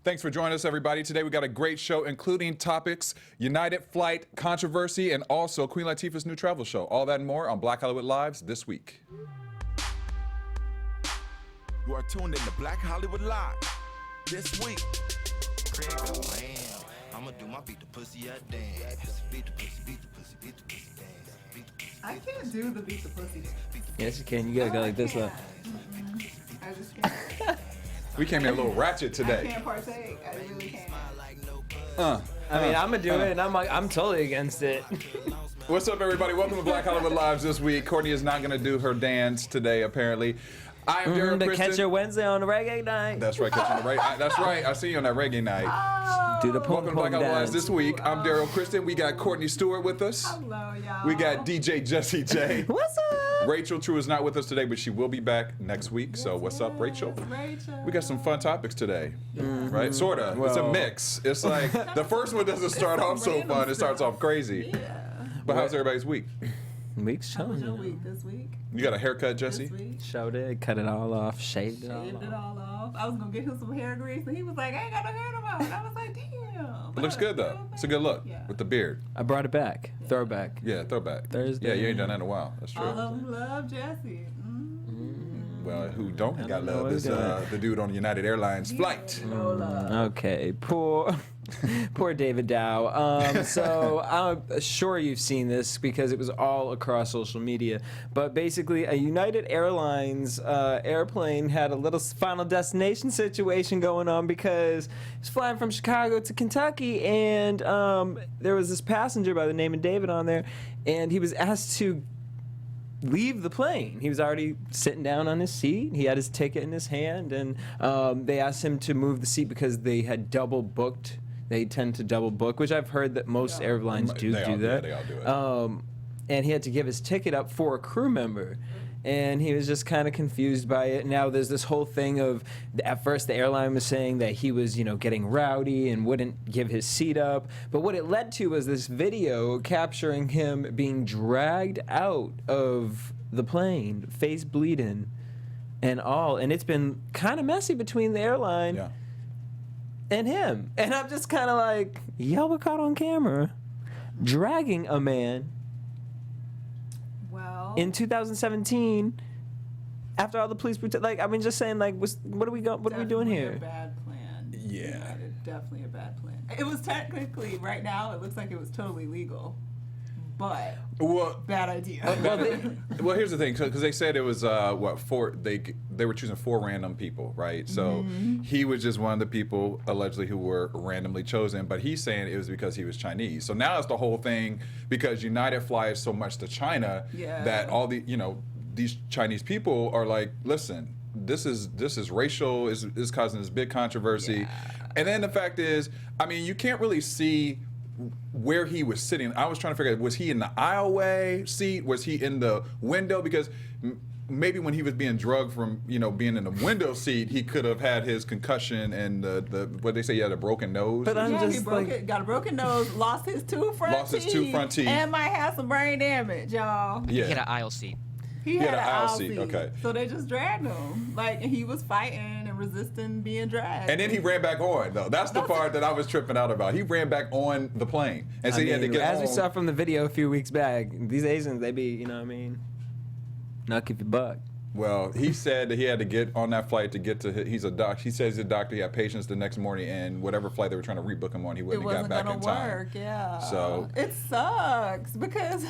Thanks for joining us, everybody. Today we got a great show, including topics, United flight controversy, and also Queen Latifah's new travel show. All that and more on Black Hollywood Lives this week. You are tuned in to Black Hollywood Live this week. I'ma do my beat the pussy at dance. Beat the pussy, beat the pussy, beat the pussy dance. Beat the pussy. I can't do the beat the pussy dance. Yes, you can. You gotta go like this one. I just can't. We came in a little ratchet I today. can't partake. I really can't. I mean, I'm gonna do it, and I'm totally against it. What's up, everybody? Welcome to Black Hollywood Lives this week. Courtney is not going to do her dance today, apparently. I am Daryl To Kristen. catch your Wednesday on the reggae night. That's right, catching the right. That's right. I see you on that reggae night. Do the Welcome to Black pom-pom Hollywood Lives dance. this week. I'm Daryl Kristen. We got Courtney Stewart with us. Hello, y'all. We got DJ Jesse J. What's up? Rachel True is not with us today, but she will be back next week. So what's up, Rachel? Rachel. We got some fun topics today, right? Sorta. It's a Well- mix. It's like the first one doesn't start off so random fun. It starts stuff. off crazy. Yeah. But how's everybody's week? Week's How was your chilling. week this week? You got a haircut, Jesse? This week? Showed it, cut it all off, shaved it all Shaved it off. all off. I was going to get him some hair grease, and he was like, I ain't got no hair no more. And I was like, damn. It looks good though. It's a good look Yeah. with the beard. I brought it back. Throwback. Yeah, throwback. Thursday. Yeah, you ain't done that in a while. That's true. All of them love Jesse. Well, who don't got know love is who's got the dude on United Airlines flight. No love. Okay, poor David Dow. So I'm sure you've seen this because it was all across social media. But basically, a United Airlines airplane had a little final destination situation going on because it's flying from Chicago to Kentucky, and there was this passenger by the name of David on there, and he was asked to leave the plane. He was already sitting down on his seat. He had his ticket in his hand, and they asked him to move the seat because they had double booked. They tend to double book, which I've heard that most airlines do They all- that. yeah, they all do it. And he had to give his ticket up for a crew member. And he was just kind of confused by it. Now there's this whole thing of, at first the airline was saying that he was, getting rowdy and wouldn't give his seat up. But what it led to was this video capturing him being dragged out of the plane, face bleeding and all. And it's been kind of messy between the airline Yeah. and him. And I'm just kind of like, y'all were caught on camera dragging a man Well. in 2017 after all the police just saying, like, what are we doing here? A bad plan. Yeah. United, definitely a bad plan. It was technically, right now, it looks like it was totally legal. But Well, bad idea. well, here's the thing, because they said it was four. They were choosing 4 random people, right? So he was just one of the people allegedly who were randomly chosen, but he's saying it was because he was Chinese. So now it's the whole thing because United flies so much to China Yeah. that all the these Chinese people are like, listen, this is racial, is causing this big controversy, and then the fact is, I mean, you can't really see where he was sitting. I was trying to figure out, was he in the aisleway seat? Was he in the window? Because maybe when he was being drugged from, being in the window seat, he could have had his concussion and the what they say, he had a broken nose. But I'm Yeah, he just got a broken nose, lost his 2 front teeth, and might have some brain damage, y'all. yeah. He had an aisle seat. He had an aisle seat, seat. okay. So they just dragged him. Like, and he was fighting and resisting being dragged. And then he ran back on, though. That's the part that I was tripping out about. He ran back on the plane. And so he had to get as home. we saw from the video a few weeks back, these Asians, they be, knock if you buck. Well, he said that he had to get on that flight to get to he's a doc. He says he's a doctor. He had patients the next morning, and whatever flight they were trying to rebook him on, he it wouldn't have wasn't got back gonna in time. work, yeah. So it sucks because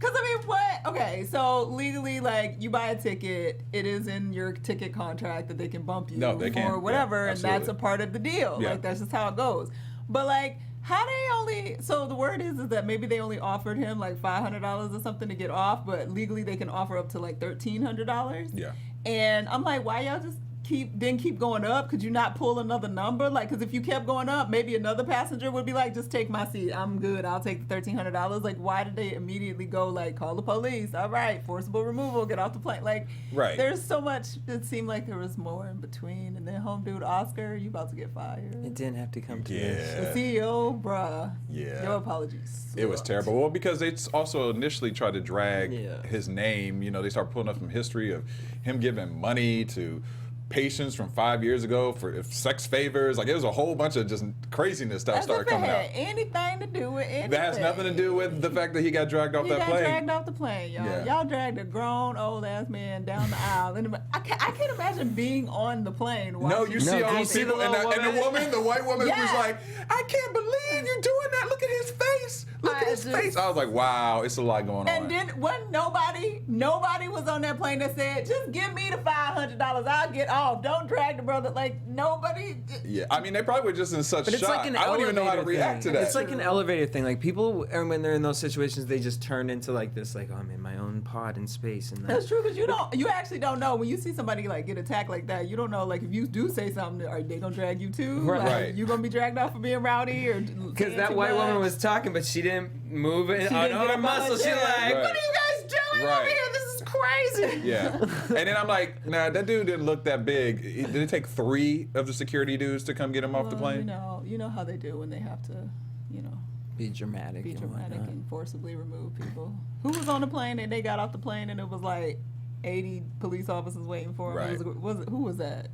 I mean, what? Okay, so legally, like, you buy a ticket, it is in your ticket contract that they can bump you No, they can. or whatever, Yeah, and that's a absolutely. part of the deal. Yeah. Like, that's just how it goes. But like, how they only? So the word is that maybe they only offered him like $500 or something to get off, but legally they can offer up to like $1,300. Yeah. And I'm like, why y'all just keep going up? Could you not pull another number? Like, because if you kept going up, maybe another passenger would be like, just take my seat. I'm good. I'll take the $1,300. Like, why did they immediately go like, call the police? All right, forcible removal, get off the plane. Like, Right. There's so much. It seemed like there was more in between. And then home dude Oscar, you about to get fired. It didn't have to come to Yeah. this. The CEO, bruh. Yeah. Your apologies. it was terrible. Well, because they also initially tried to drag Yeah. his name. They started pulling up some history of him giving money to patients from 5 years ago for sex favors. Like, it was a whole bunch of just craziness stuff As started if it coming out. had anything to do with anything. That has nothing to do with the fact that he got dragged off He that got plane. dragged off the plane, y'all. Yeah. Y'all dragged a grown old ass man down the aisle. And I can't imagine being on the plane. No, watching you this see No, all do you those see the people, and little the woman, the white woman, was Yeah. like, "I can't believe you're doing that. Look at his face. Look at his face." I was like, "Wow, it's a lot going on." And then when nobody was on that plane that said, "Just give me the $500, I'll get off. Don't drag the brother." Like, nobody. Yeah, I mean, they probably were just in such But it's shock. like an I don't even know how to elevator react thing. to that. It's like an elevator thing. Like, people, and when they're in those situations, they just turn into like this, like, oh, I'm in my own pod in space. And That's true, because you actually don't know when you see somebody like get attacked like that. You don't know, like, if you do say something, are they gonna drag you too? Right. Like, Right. you gonna be dragged off for being rowdy or because that white woman was talking, but she didn't move it She on didn't get her up on muscle. her She chair. like, Right. what are you guys doing Right. over here? This is crazy. Yeah, and then I'm like, nah, that dude didn't look that big. Did it take 3 of the security dudes to come get him off the plane? You know how they do when they have to, Be dramatic. be and dramatic whatnot. and forcibly remove people. Who was on the plane and they got off the plane and it was like 80 police officers waiting for him? Right. Who was that?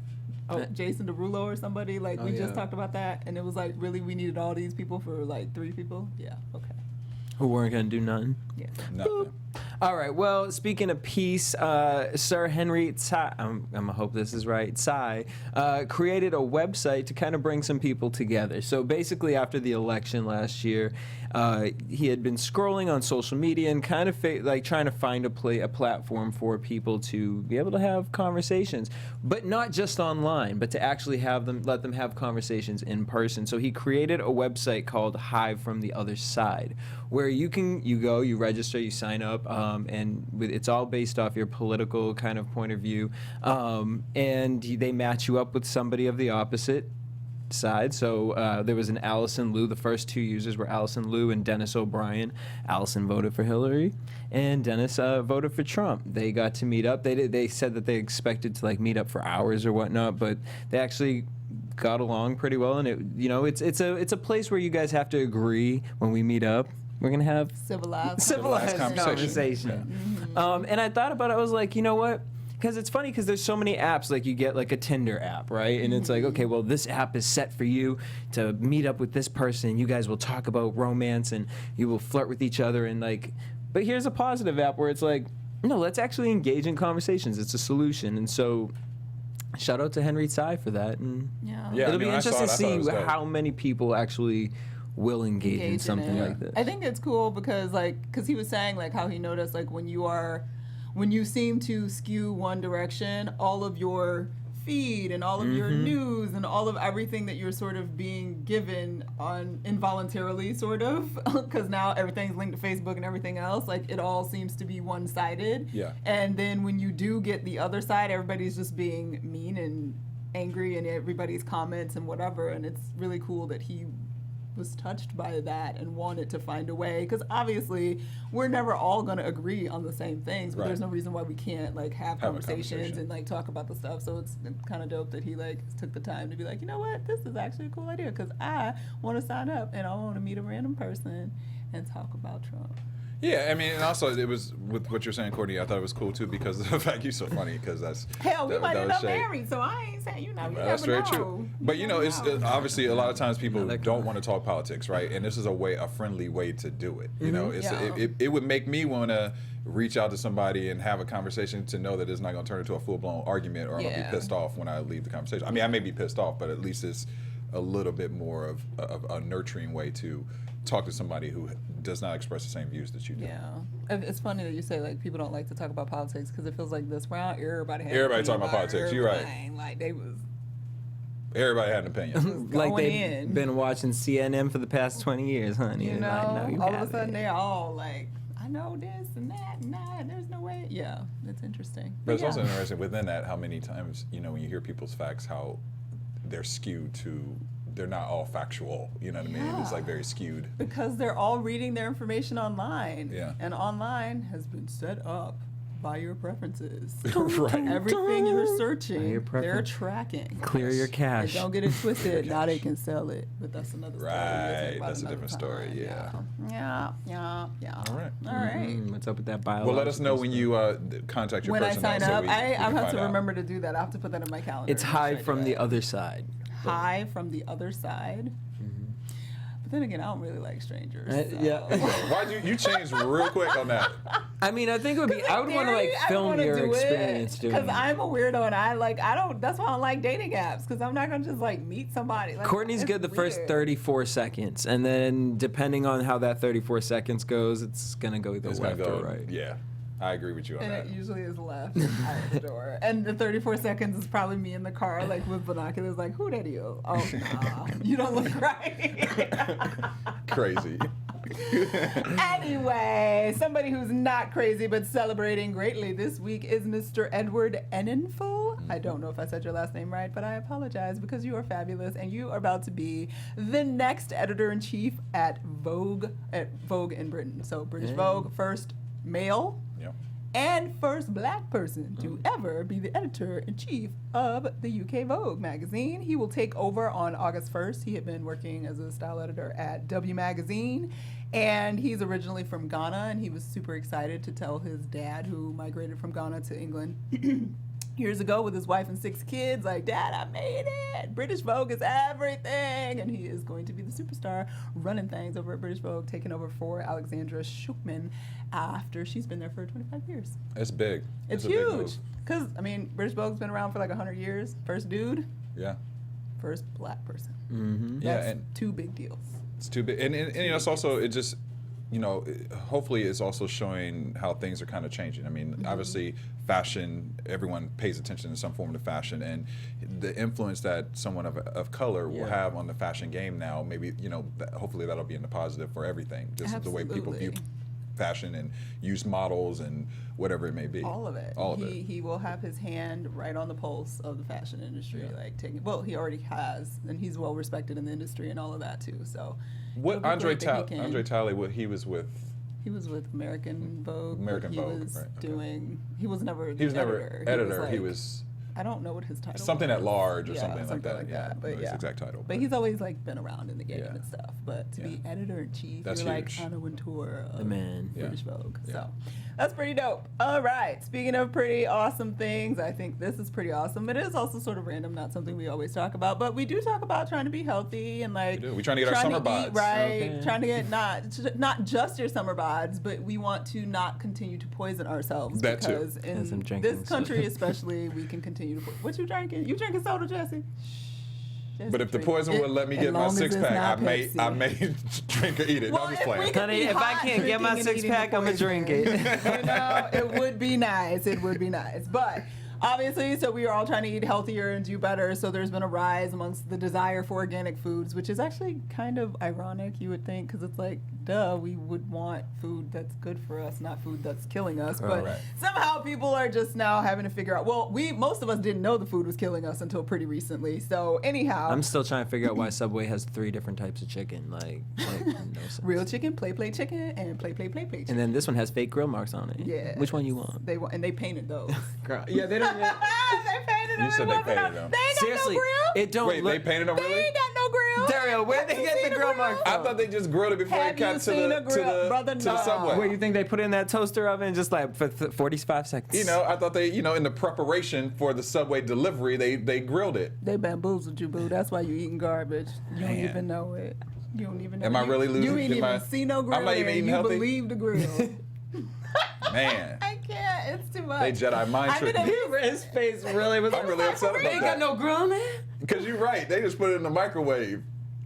Oh, Jason Derulo or somebody? Like, Oh, we just yeah. talked about that, and it was like, really, we needed all these people for like 3 people? Yeah, okay. Who weren't gonna do nothing. Yeah. Nothing. All right. Well, speaking of peace, Sir Henry Tsai, I'm gonna hope this is right. Tsai created a website to kind of bring some people together. So basically, after the election last year, he had been scrolling on social media and kind of like trying to find a platform for people to be able to have conversations, but not just online, but to actually let them have conversations in person. So he created a website called Hive from the Other Side, where you go, you register, you sign up, and it's all based off your political kind of point of view, and they match you up with somebody of the opposite side. So there was an Allison Liu. The first 2 users were Allison Liu and Dennis O'Brien. Allison voted for Hillary, and Dennis voted for Trump. They got to meet up. They said that they expected to like meet up for hours or whatnot, but they actually got along pretty well. And it's a place where you guys have to agree when we meet up. We're gonna have Civilized conversation. And I thought about it. I was like, you know what? Because it's funny because there's so many apps. Like, you get like a Tinder app, right? And it's like, okay, well, this app is set for you to meet up with this person. You guys will talk about romance and you will flirt with each other and like. But here's a positive app where it's like, no, let's actually engage in conversations. It's a solution. And so, shout out to Henry Tsai for that. And Yeah. Yeah, it'll I mean, be I saw interesting it. to I thought it was see dope. how many people actually will engage in something it. like this. I think it's cool because he was saying like how he noticed like when you seem to skew one direction, all of your feed and all of your news and all of everything that you're sort of being given on involuntarily sort of, because now everything's linked to Facebook and everything else, like it all seems to be one-sided. Yeah. And then when you do get the other side, everybody's just being mean and angry and everybody's comments and whatever, and it's really cool that he was touched by that and wanted to find a way, because obviously we're never all going to agree on the same things, but Right. there's no reason why we can't like have a conversations conversation. and like talk about the stuff. So it's kind of dope that he like took the time to be like, you know what, this is actually a cool idea because I want to sign up and I want to meet a random person and talk about Trump. Yeah, I mean, and also it was with what you're saying, Courtney. I thought it was cool too because of the fact you're so funny. Because Hell, we that- might that end was up shade. married, so I ain't saying, you That's never very know. true. But you know, it's obviously a lot of times people Another don't want to talk politics, right? And this is a friendly way to do it. You know, Yeah. it would make me want to reach out to somebody and have a conversation to know that it's not going to turn into a full blown argument or I'm going to Yeah. be pissed off when I leave the conversation. I mean, I may be pissed off, but at least it's a little bit more of a nurturing way to talk to somebody who does not express the same views that you do. Yeah, it's funny that you say like people don't like to talk about politics because it feels like this round everybody had Everybody an talking about opinion politics, you're right. everything. Like they was Everybody had an opinion. Like going they've in. been watching CNN for the past 20 years, honey. you and know, I know you all of a haven't. sudden they're all like, I know this and that and that. There's no way. Yeah, it's interesting. But it's yeah. also interesting within that how many times, you know, when you hear people's facts, how they're skewed to, they're not all factual. You know what I mean? It's like very skewed. because they're all reading their information online. Yeah. And online has been set up by your preferences. Right. Everything you're By searching, your they're preference. tracking. Clear your And cache. don't get it twisted. Now they can sell it, but that's another story. We'll talk Right, about that's a another different story, time. yeah. Yeah. All right. All right. What's up with that biological Well, let us know when stuff? you contact your When I person. sign so up, we I can have find to out. remember to do that. I have to put that in my calendar. It's Make sure I Hive do from that. the other side. Hive from the other side. But then again, I don't really like strangers. so. Yeah. Why'd you changed real quick on that? I mean, I think it would be. I would want to like film your experience doing because it. I'm a weirdo and I don't. That's why I don't like dating apps because I'm not gonna just like meet somebody. Like, Courtney's it's good the first weird. 34 seconds, and then depending on how that 34 seconds goes, it's gonna go either It's left gonna go or right. Yeah, I agree with you on And that. it usually is left out the door. And the 34 seconds is probably me in the car, like with binoculars, like, who that you? Oh, nah, you don't look right. Crazy. Anyway, somebody who's not crazy but celebrating greatly this week is Mr. Edward Enninful. I don't know if I said your last name right, but I apologize because you are fabulous and you are about to be the next editor-in-chief at Vogue in Britain. So British Vogue, first male Yeah. and first black person to ever be the editor-in-chief of the UK Vogue magazine. He will take over on August 1st. He had been working as a style editor at W Magazine, and he's originally from Ghana, and he was super excited to tell his dad, who migrated from Ghana to England years ago with his wife and 6 kids, like, Dad, I made it. British Vogue is everything. And he is going to be the superstar running things over at British Vogue, taking over for Alexandra Schuchman after she's been there for 25 years. It's big. It's a big huge. move. Because, I mean, British Vogue's been around for like 100 years. First dude, Yeah. first black person. Mm-hmm. Yeah, That's and 2 big deals. it's too big. And you know, it's also, it just, you know, hopefully it's also showing how things are kind of changing. I mean, obviously, fashion, everyone pays attention to some form of fashion, and the influence that someone of color will Yeah. have on the fashion game now, maybe, you know, hopefully that'll be in the positive for everything. Just the way people view Absolutely. fashion and use models and whatever it may be. All of it. All of it. He will have his hand right on the pulse of the fashion industry, Yeah. like taking. Well, he already has, and he's well respected in the industry and all of that too. So, What it'll be Andre great that he can- Andre Talley, what he was with. He was with American Vogue. American he Vogue, was right, okay. doing. He was never. He was never editor. He like- was I don't know what his title. something at was. large or Yeah, something like that. Yeah, I don't But know his yeah, exact title. But he's always like been around in the game Yeah. and stuff. But to be Yeah. editor in chief, That's you're like huge. Anna Wintour of The man. Yeah. British Vogue. Yeah. So that's pretty dope. All right. Speaking of pretty awesome things, I think this is pretty awesome. It is also sort of random, not something we always talk about, but we do talk about trying to be healthy and like We do. We're trying to get our summer eat bods. right, Okay. trying to get not just your summer bods, but we want to not continue to poison ourselves That too. because As I'm in drinking this this. country especially, we can continue to. What you drinking? You drinking soda, Jesse? Jesse But if the drink poison it would let me as get my long as 6 it's pack, not I may Pepsi. drink or eat it. Well, no, I'm just if we playing. could Honey, be if I hot can't get my drinking and 6 pack, eating I'ma the drink poison, it. You know, it would be nice. It would be nice. But obviously, so we are all trying to eat healthier and do better. So there's been a rise amongst the desire for organic foods, which is actually kind of ironic, you would think, because it's like, duh, we would want food that's good for us, not food that's killing us. But Correct. somehow people are just now having to figure out. Well, most of us didn't know the food was killing us until pretty recently. So anyhow, I'm still trying to figure out why Subway has 3 different types of chicken. Like no sense. real chicken, play chicken, and play chicken. And then this one has fake grill marks on it. Yeah. Which one you want? They painted those. Yeah, they don't. They painted them. You said It they wasn't painted a- them. They ain't got Seriously, no grill. it don't Wait, look. they painted them They really? ain't got no grill. Dario, where'd they Have you get seen the a grill mark I from? thought they just grilled it before Have it got you to seen the a grill? Brother, to the no. subway. Where you think they put it in that toaster oven just like for 45 seconds? You know, I thought they, you know, in the preparation for the Subway delivery, they grilled it. They bamboozled you, boo. That's why you eating garbage. You don't Man. even know it. You don't even know. Am I You- really losing? You ain't Am even I- see no grill. I'm not even and eating you healthy? believe the grill. Man, I can't. It's too much. they Jedi mind I tricked mean, me. His face really was. I'm really upset They about ain't got that. no grill, man. Because you're right. They just put it in the microwave.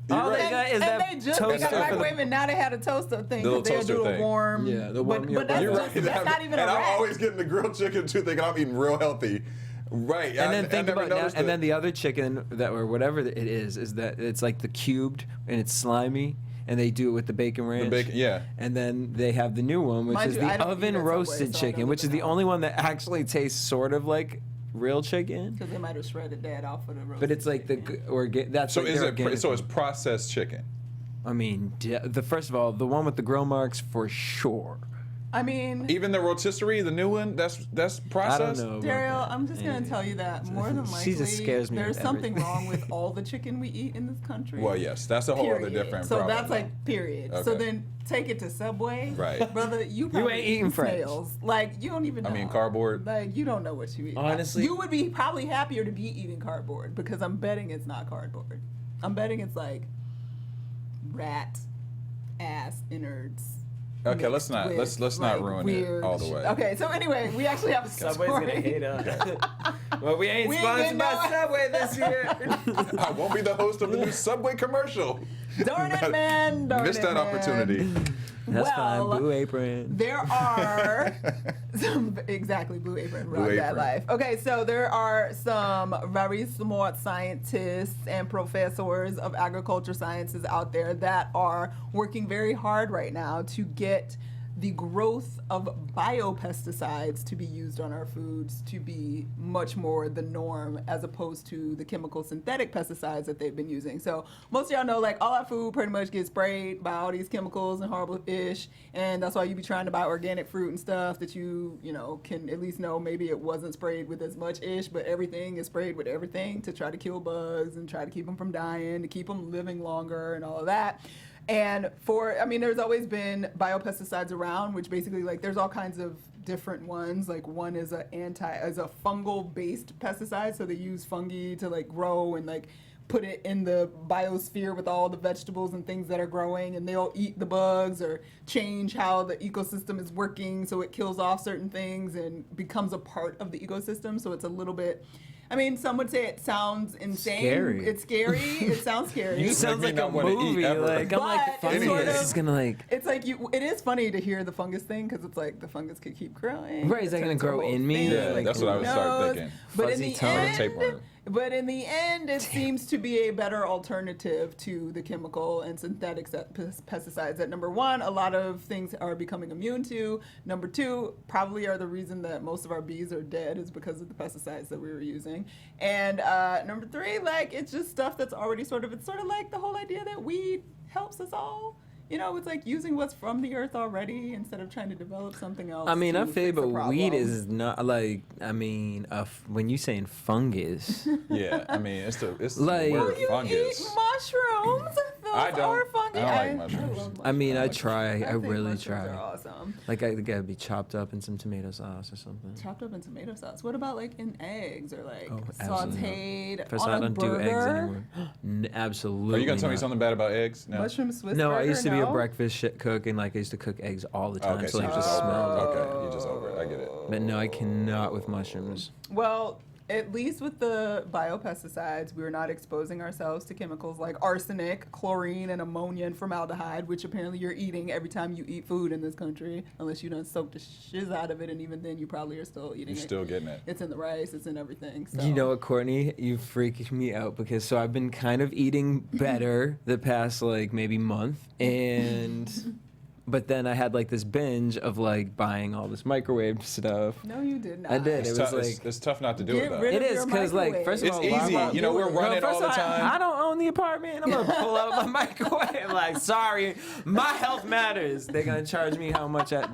You're All they right. got is and that they just toaster got for the- microwave, and now they had a toaster thing. The little 'cause they'll toaster do a thing. warm. Yeah, the warm your But that's, You're just, right. that's not even a and I'm wrap. always getting the grilled chicken too, thinking I'm eating real healthy. Right. And then I think never about now, noticed and it. then the other chicken that or whatever it is that it's like the cubed and it's slimy, and they do it with the bacon ranch. bacon, yeah. And then they have the new one, which Mind is you, I the don't eat oven at Subway, roasted so I chicken, don't which is even the know. only one that actually tastes sort of like real chicken. Because they might have shredded that off for the roast. But it's like the that's So like is their it? organic So it's one. processed chicken. I mean, the first of all, the one with the grill marks for sure. I mean, Even the rotisserie, the new one, that's processed. I don't know. Daryl, I'm just gonna tell you that more than likely, She just scares me there's with something everything. wrong with all the chicken we eat in this country. Well, yes, that's a whole other Period. different So problem. that's like period. So Okay. then take it to Subway, Right. brother. You probably ain't eating French. snails. Like you don't even know. I mean, cardboard. Like you don't know what you eat. Honestly- you would be probably happier to be eating cardboard because I'm betting it's not cardboard. I'm betting it's like rat ass innards. Okay, let's mixed not with, let's not like, ruin weird it all the shit. way. Okay, so anyway, we actually have a Subway's story. gonna hate us. Well, we ain't We ain't sponsored getting by no- Subway this year. I won't be the host of the new Subway commercial. Darn it, man! Darn Missed it, that man. opportunity. That's fine. Well, Blue Apron. There are some exactly Blue Apron, rock that Apron. life. Okay, so there are some very smart scientists and professors of agriculture sciences out there that are working very hard right now to get the growth of biopesticides to be used on our foods to be much more the norm as opposed to the chemical synthetic pesticides that they've been using. So most of y'all know like all our food pretty much gets sprayed by all these chemicals and horrible ish, and that's why you be trying to buy organic fruit and stuff that you know can at least know maybe it wasn't sprayed with as much ish, but everything is sprayed with everything to try to kill bugs and try to keep them from dying, to keep them living longer and all of that. And there's always been biopesticides around, which basically like there's all kinds of different ones. Like one is a fungal based pesticide, so they use fungi to like grow and like put it in the biosphere with all the vegetables and things that are growing, and they'll eat the bugs or change how the ecosystem is working so it kills off certain things and becomes a part of the ecosystem. So it's a little bit, I mean, some would say it sounds insane. Scary. It's scary. It sounds scary. You It sounds make me like a not wanna eat movie. ever. Like I'm like But the it's fungus sort of- is gonna like. It's like it is funny to hear the fungus thing because it's like the fungus could keep growing. Right, is that It gonna turns a grow whole in me? thing, Yeah, like, that's what I who was starting knows? thinking. But in Fuzzy the tongue. end, Tapeworm. but in the end, it seems to be a better alternative to the chemical and synthetic pesticides that number one, a lot of things are becoming immune to. Number two, probably are the reason that most of our bees are dead is because of the pesticides that we were using. And number three, like it's just stuff that's already it's sort of like the whole idea that weed helps us all. You know, it's like using what's from the earth already instead of trying to develop something else. I mean, to I feel, fix the but weed problem. is not like. I mean, when you saying fungus, Yeah, I mean it's the Like- word You fungus. eat mushrooms. Those I don't. are fungi. I don't like mushrooms. love I mean, I mushrooms. try. I think really mushrooms try. Are awesome. Like I gotta be chopped up in some tomato sauce or something. Chopped up in tomato sauce. What about like in eggs or like Oh, absolutely sautéed First, on I a don't do eggs burger? anymore. Absolutely. Are you gonna tell me not. something bad about eggs? No. Mushroom Swiss No, I burger, used to be a no? breakfast cook, and like I used to cook eggs all the time, Okay, so so like you just just over smell. it. Okay, you just over it. I get it. But no, I cannot with mushrooms. Well, at least with the biopesticides, we're not exposing ourselves to chemicals like arsenic, chlorine, and ammonia and formaldehyde, which apparently you're eating every time you eat food in this country, unless you done soak the shiz out of it, and even then you probably are still eating You're it. still getting it. It's in the rice, it's in everything. So. You know what, Courtney? You freaked me out because so I've been kind of eating better the past like maybe month, and but then I had like this binge of like buying all this microwave stuff. No, you did not. I did. It's It was tough, like it's tough not to do Get it though. rid it of is your because like microwave. first of It's all, easy. Lava- You know, we're running first all the of time. I don't own the apartment. I'm gonna pull out my microwave. Like, sorry, my health matters. They're gonna charge me how much at.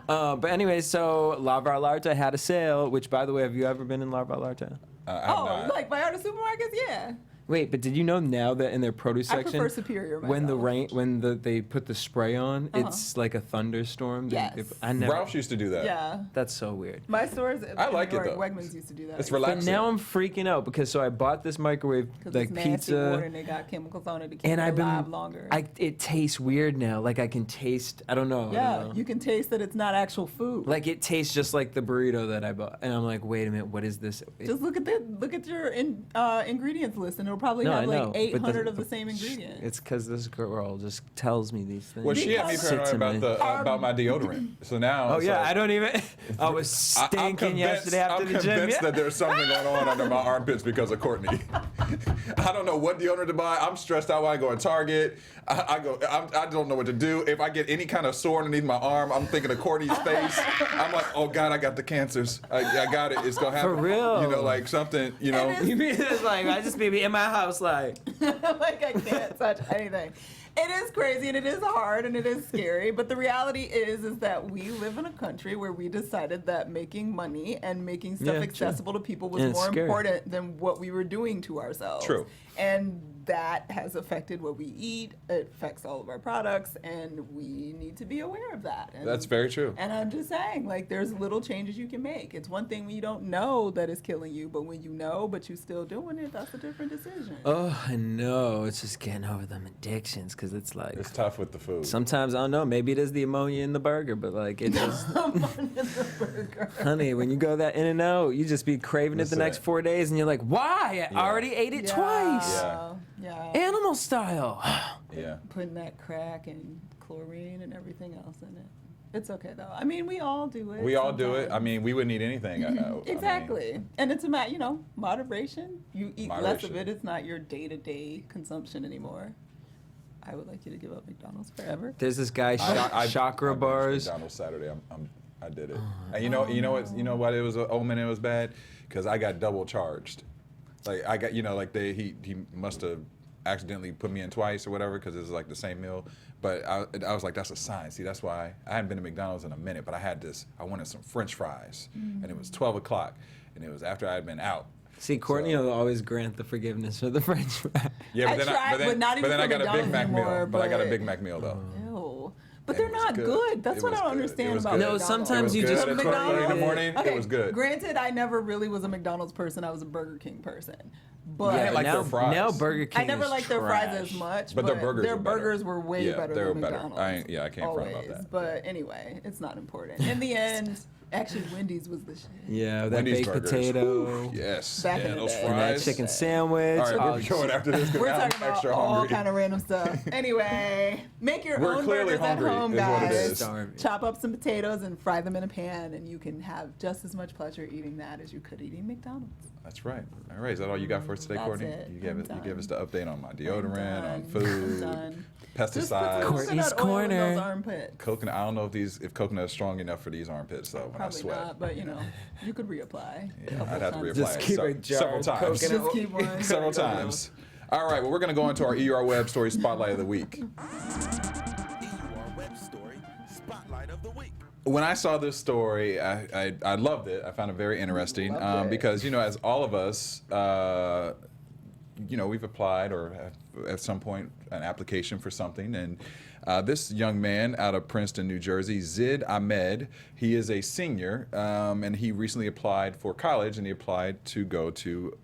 But anyway, so La Varlarte had a sale. Which, by the way, have you ever been in La Varlarte? I have Oh, not. like by other supermarkets? Yeah. Wait, but did you know now that in their produce I section, prefer Superior when the myself. they put the spray on, it's like a thunderstorm. Yes. I never. Ralph used to do that. Yeah. That's so weird. My stores I in like New it, York, though. Wegmans used to do that. It's But relaxing. now I'm freaking out because so I bought this microwave Because like it's nasty water pizza, and they got chemicals on it to keep and it I've alive been longer. it tastes weird now. Like I can taste. I don't know. I yeah, don't know. you can taste that it's not actual food. Like it tastes just like the burrito that I bought, and I'm like, wait a minute, what is this? Just look at your ingredients list, and it'll probably No, I have know, like but 800 of the same ingredients. It's because this girl just tells me these things. Well, she had me Because- paranoid Sit to about me. about my deodorant. So now. Oh it's yeah, like, I don't even. I was stinking yesterday after the I'm gym. convinced Yeah. that there's something going on under my armpits because of Courtney. I don't know what deodorant to buy. I'm stressed out when I go to Target. I don't know what to do. If I get any kind of sore underneath my arm, I'm thinking of Courtney's face. I'm like, oh God, I got the cancers. I got it. It's gonna happen. For real? You know, like something. You know. You mean it's like I just be in my house like. Like I can't touch anything. It is crazy and it is hard and it is scary, but the reality is that we live in a country where we decided that making money and making stuff Yeah, accessible to people was And it's more scary. important than what we were doing to ourselves. True. And that has affected what we eat. It affects all of our products, and we need to be aware of that. And, That's very true. And I'm just saying, like, there's little changes you can make. It's one thing when you don't know that it's killing you, but when you know, but you're still doing it, that's a different decision. Oh, I know. It's just getting over them addictions because it's like It's tough with the food. sometimes I don't know. Maybe it is the ammonia in the burger, but like it just, honey, when you go that In-N-Out, you just be craving it the Listen. next 4 days, and you're like, why? I Yeah. already ate it twice, Yeah. Yeah. animal style. Yeah. Putting that crack and chlorine and everything else in it. It's okay though. I mean, we all do it. We all do it. I sometimes. mean, we wouldn't eat anything. I mean, Exactly. And it's a matter, moderation. You eat less of Moderation. it. It's not your day-to-day consumption anymore. I would like you to give up McDonald's forever. There's this guy, I Chakra benched Bars. McDonald's Saturday. I did it. And you know what it was. Oh man, it was bad because I got double charged. Like I got he must have accidentally put me in twice or whatever because it was like the same meal. But I was like, that's a sign. See, that's why I hadn't been to McDonald's in a minute. But I wanted some French fries, and it was 12 o'clock, and it was after I had been out. See, Courtney will always grant the forgiveness for the French fry. Yeah, I tried, but not even then I for got a Big McDonald's Mac anymore, meal. But I got a but- Big Mac meal though. Ew. But And they're it was not good. good. That's It what I was don't good. It understand was about good. No, McDonald's. sometimes you It was just good at 12:30 in the morning. Okay, It was good. Granted, I never really was a McDonald's person. I was a Burger King person. But I like now, their fries. now Burger King I never is liked their fries trash. as much, But their burgers their were better. burgers were way Yeah, better they were than better. McDonald's. I can't front about that. But anyway, it's not important. In the end, actually, Wendy's was the shit. Yeah, that Wendy's baked burgers. potato. Yes. Back in Yeah, the those day. And that fries. chicken sandwich. All right, Oh, we're going after this because We're now I'm talking about extra all hungry. kind of random stuff. Anyway, make your We're own clearly burgers hungry, at home, is what it guys. is. Starving. Chop up some potatoes and fry them in a pan, and you can have just as much pleasure eating that as you could eating McDonald's. That's right. All right. Is that all you got for us today, That's Courtney? it. You I'm gave us the done. update on my deodorant, on I'm food, done. Just put some pesticides. Courtney's coconut oil in Corner. those armpits. Coconut. I don't know if coconut is strong enough for these armpits though. When I Probably sweat. not, but you could reapply. Yeah, I'd have to reapply Just it keep a jar several of times. coconut Just keep one. Several times. All right. Well, we're gonna go into our ER Web Story Spotlight of the Week. EUR Web Story Spotlight of the Week. When I saw this story, I loved it. I found it very interesting Loved it. because as all of us, we've applied or have at some point an application for something, and this young man out of Princeton, New Jersey, Zid Ahmed, he is a senior, and he recently applied for college, and he applied to go to.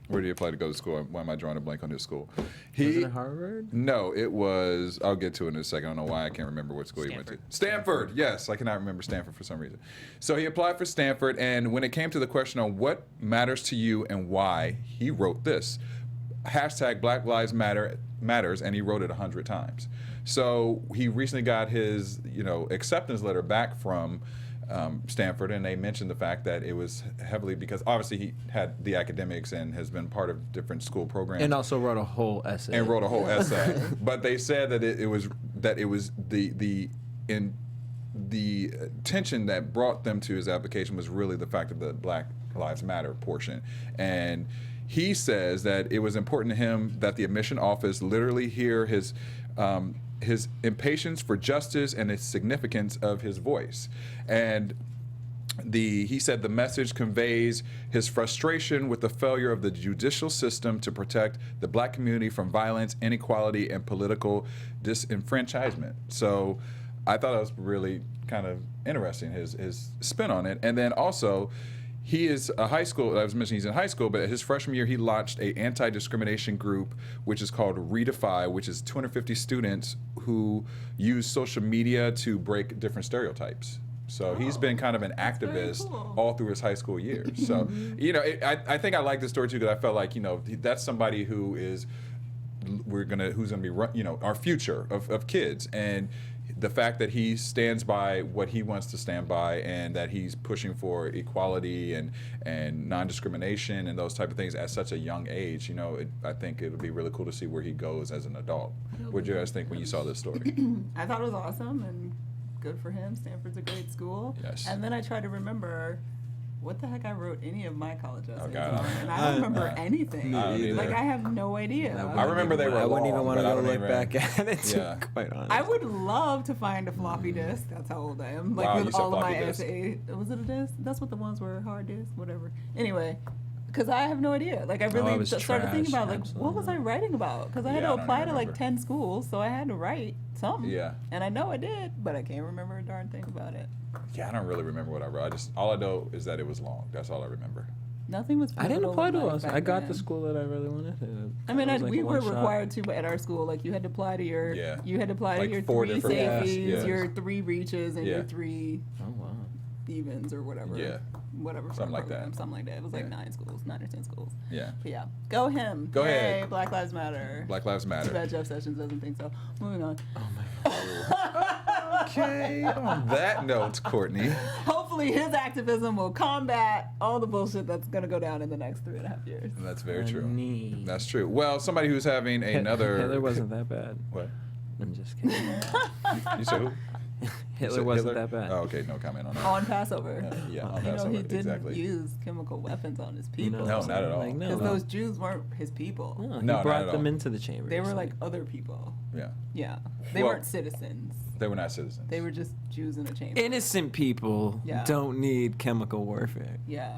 Where did he apply to go to school? Why am I drawing a blank on his school? Was it Harvard? No, it was. I'll get to it in a second. I don't know why I can't remember what school he went to. Stanford. Yes, I cannot remember Stanford for some reason. So he applied for Stanford, and when it came to the question on what matters to you and why, he wrote this hashtag Black Lives Matters, and he wrote it 100 times. So he recently got his acceptance letter back from Stanford, and they mentioned the fact that it was heavily because obviously he had the academics and has been part of different school programs And also wrote a whole essay. and wrote a whole essay. But they said that it was the tension that brought them to his application was really the fact of the Black Lives Matter portion. And he says that it was important to him that the admission office literally hear his impatience for justice and the significance of his voice. And he said the message conveys his frustration with the failure of the judicial system to protect the black community from violence, inequality, and political disenfranchisement. So I thought that was really kind of interesting, his spin on it. And then also, he is a high school, I was mentioning he's in high school, but his freshman year he launched a anti-discrimination group which is called Redefy, which is 250 students who use social media to break different stereotypes. So he's been kind of an activist cool. all through his high school years. So, I think I like this story too because I felt like, that's somebody who is, who's gonna be, our future of kids. And the fact that he stands by what he wants to stand by and that he's pushing for equality and non-discrimination and those type of things at such a young age, I think it'll be really cool to see where he goes as an adult. What did you guys think when you saw this story? I thought it was awesome and good for him. Stanford's a great school. Yes. And then I tried to remember what the heck I wrote any of my college essays God, on, and I don't remember anything. I don't either. Like, I have no idea. I remember they were I wouldn't even long, want to but I go don't look even- back at it. Yeah. Quite honest. I would love to find a floppy disk. That's how old I am. Like, Wow, you with said all of my floppy disk. essays. Was it a disk? That's what the ones were, hard disk, whatever. Anyway, because I have no idea. Like, I really was started thinking trash, about, like, what was I writing about? Because I had Yeah, to I don't apply to, even like, remember. 10 schools, so I had to write something. Yeah. And I know I did, but I can't remember a darn thing about it. Yeah, I don't really remember what I wrote. All I know is that it was long. That's all I remember. Nothing was I didn't pivotal apply in to life us. back I got then. the school that I really wanted. I mean, It was like we a were one-shot. required to at our school. Like, you had to apply to your, Yeah. you had to apply Like to your 4 3 different ones. safeties, Yes. your 3 reaches, and your Yeah. 3 Oh wow. evens or whatever. Yeah. Whatever. for Something a like that. program, Something like that. It was like Yeah. 9 schools, 9 or 10 schools. Yeah. But yeah, go him. Go ahead. Yay, Black Lives Matter. Black Lives Too Matter. bad Jeff Sessions doesn't think so. Moving on. Oh my god. Okay. On that note, Courtney. Hopefully, his activism will combat all the bullshit that's gonna go down in the next 3.5 years. That's very true. Funny. That's true. Well, somebody who's having another. Hitler wasn't that bad. What? I'm just kidding. You said who? You Hitler said wasn't Hitler? that bad. Oh, okay. No comment on that. On Passover. Yeah, on You know, Passover. he didn't Exactly. use chemical weapons on his You know people. No, what I'm not at saying? all. Like, no, Because no. those Jews weren't his people. No, he No, not brought at them all. into the chamber. They were like other people. Yeah. Yeah. They Well- weren't citizens. They were not citizens. They were just Jews in a chamber. innocent people. Yeah. Don't need chemical warfare. Yeah.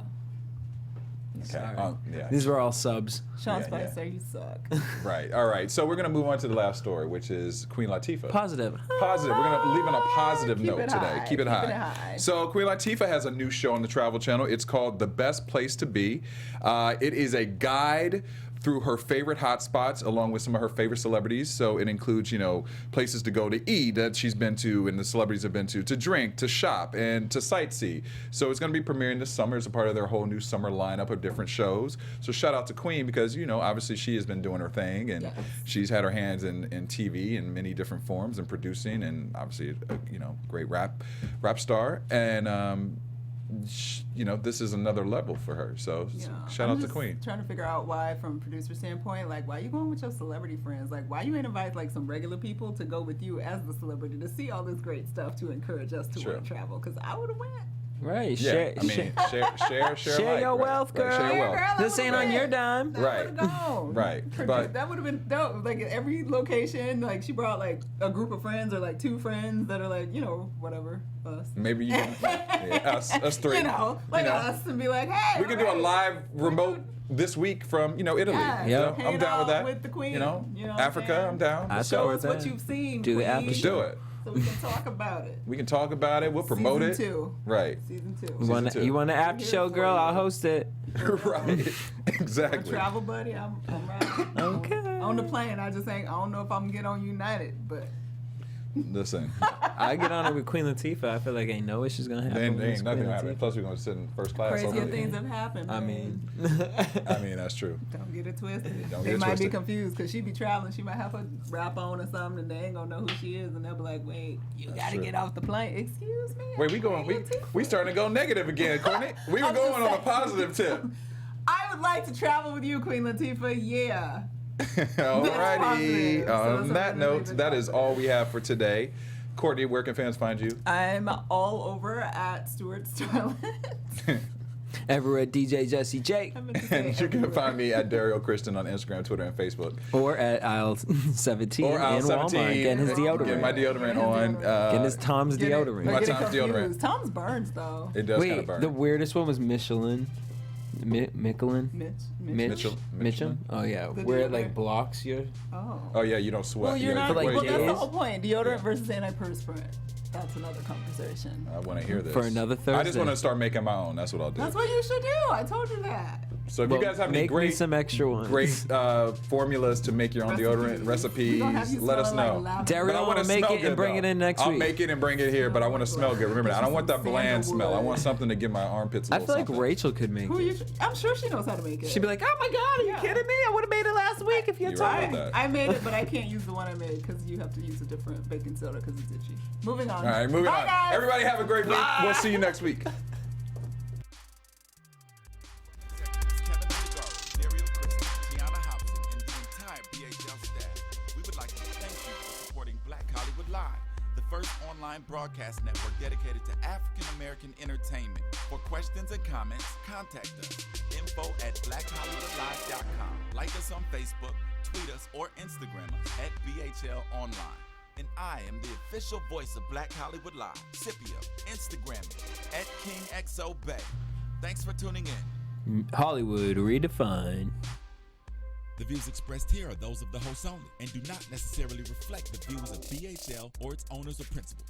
Okay. Sorry. Yeah. These were all subs. Sean Yeah, yeah. Spicer, you suck. Right. All right. So we're going to move on to the last story, which is Queen Latifah. Positive. Positive. We're going to leave on a positive Keep note it today. high. Keep it Keep high. it high. So Queen Latifah has a new show on the Travel Channel. It's called The Best Place to Be. It is a guide through her favorite hotspots along with some of her favorite celebrities. So it includes, places to go to eat that she's been to and the celebrities have been to drink, to shop, and to sightsee. So it's going to be premiering this summer as a part of their whole new summer lineup of different shows. So shout out to Queen because, obviously she has been doing her thing and Yes. she's had her hands in TV in many different forms and producing and obviously, great rap star. And, this is another level for her. So Yeah. shout I'm out to just Queen. Trying to figure out why, from a producer standpoint, like why you going with your celebrity friends? Like why you ain't invite like some regular people to go with you as the celebrity to see all this great stuff to encourage us to Sure. want to travel? Because I would have went. Right. Yeah, Share, I mean, share Share alike, your right, wealth, right, girl. Share your wealth. Girl, I This ain't would've on your went. dime. That Right. would've gone. Right. But- that would have been dope. Like at every location, like she brought like a group of friends or like 2 friends that are like, whatever, us. Maybe you us three. Like us, and be like, hey, We could do a live remote this week from Italy. Yeah, Yep. hang I'm down with out that. with the queen. what Africa, Africa, I'm down. I Show saw us that. what you've seen. Do the queen, after Let's show. do it. so we can talk about it. We can talk about it. We'll promote Season it. 2. Right. Season 2. You want two. an after Here show, for girl? you. I'll host it. Right. A Exactly. travel buddy, I'm right. Okay. On the plane, I don't know if I'm gonna get on United, but Listen, I get on it with Queen Latifah. I feel like ain't no issues gonna happen. ain't with Miss nothing Queen happening. Latifah. Plus, we're gonna sit in first class. crazier hopefully. things have happened. I man. mean, I mean, that's true. Don't get it twisted. Don't They get it might be twisted. confused because she be traveling. She might have her rap on or something, and they ain't gonna know who she is, and they'll be like, "Wait, you That's gotta true. get off the plane." Excuse me. Wait, we going? We starting to go negative again, Courtney. We were I'm just going on a saying. positive tip. I would like to travel with you, Queen Latifah. Yeah. Alrighty. positive. So On that's that something to note, leave it that is positive. all we have for today. Courtney, where can fans find you? I'm all over at Stuart Starlet. everywhere DJ Jesse J I meant to say And you can everywhere. find me at Dario Christian on Instagram, Twitter, and Facebook. or at aisle 17 Or aisle in 17. Walmart getting his deodorant. Get my deodorant on. Getting his Tom's Get it- deodorant. or My get it Tom's deodorant. confused. Tom's burns though. It does kind Wait, of burn. the weirdest one was Michelin. Michelin? Mitch. Mitchell. Mitchum? Oh yeah, The where it like deodorant. blocks your. Oh. Oh yeah, you don't sweat. Well, you're Yeah, not. For, like, well, that's the days? whole point. Deodorant Yeah. versus antiperspirant. That's another conversation. I want to hear this. For another I just Thursday. want to start making my own. That's what I'll do. That's what you should do. I told you that. So if Well, you guys have any make me great, some extra ones. great formulas to make your own deodorant recipes, We gonna have you let us smelling know. like lavender. Dario But I will wanna make smell it and good, bring though. it in next I'll week. make it and bring it here, but I want to smell good. Remember, I don't want that bland smell. I want something to give my armpits a I little feel like something. Rachel could make Who it. you? I'm sure she knows how to make it. She'd be like, "Oh my God, are you Yeah. kidding me? I would have made it last week if you You're told right me." about that. I made it, but I can't use the one I made because you have to use a different baking soda because it's itchy. Moving on. All right, moving Bye, on. guys. Everybody have a great week. We'll see you next week. Keven Undergaro, Dario Christie, Tiana Hobson, and the entire BHL staff. We would like to thank you for supporting Black Hollywood Live, the first online online broadcast network dedicated to African American entertainment. For questions and comments, contact us. info@blackhollywoodlive.com. Like us on Facebook, tweet us, or Instagram us at BHL Online. And I am the official voice of Black Hollywood Live, Scipio, Instagram me at KingXOBay. Thanks for tuning in. Hollywood redefined. The views expressed here are those of the hosts only and do not necessarily reflect the views of BHL or its owners or principals.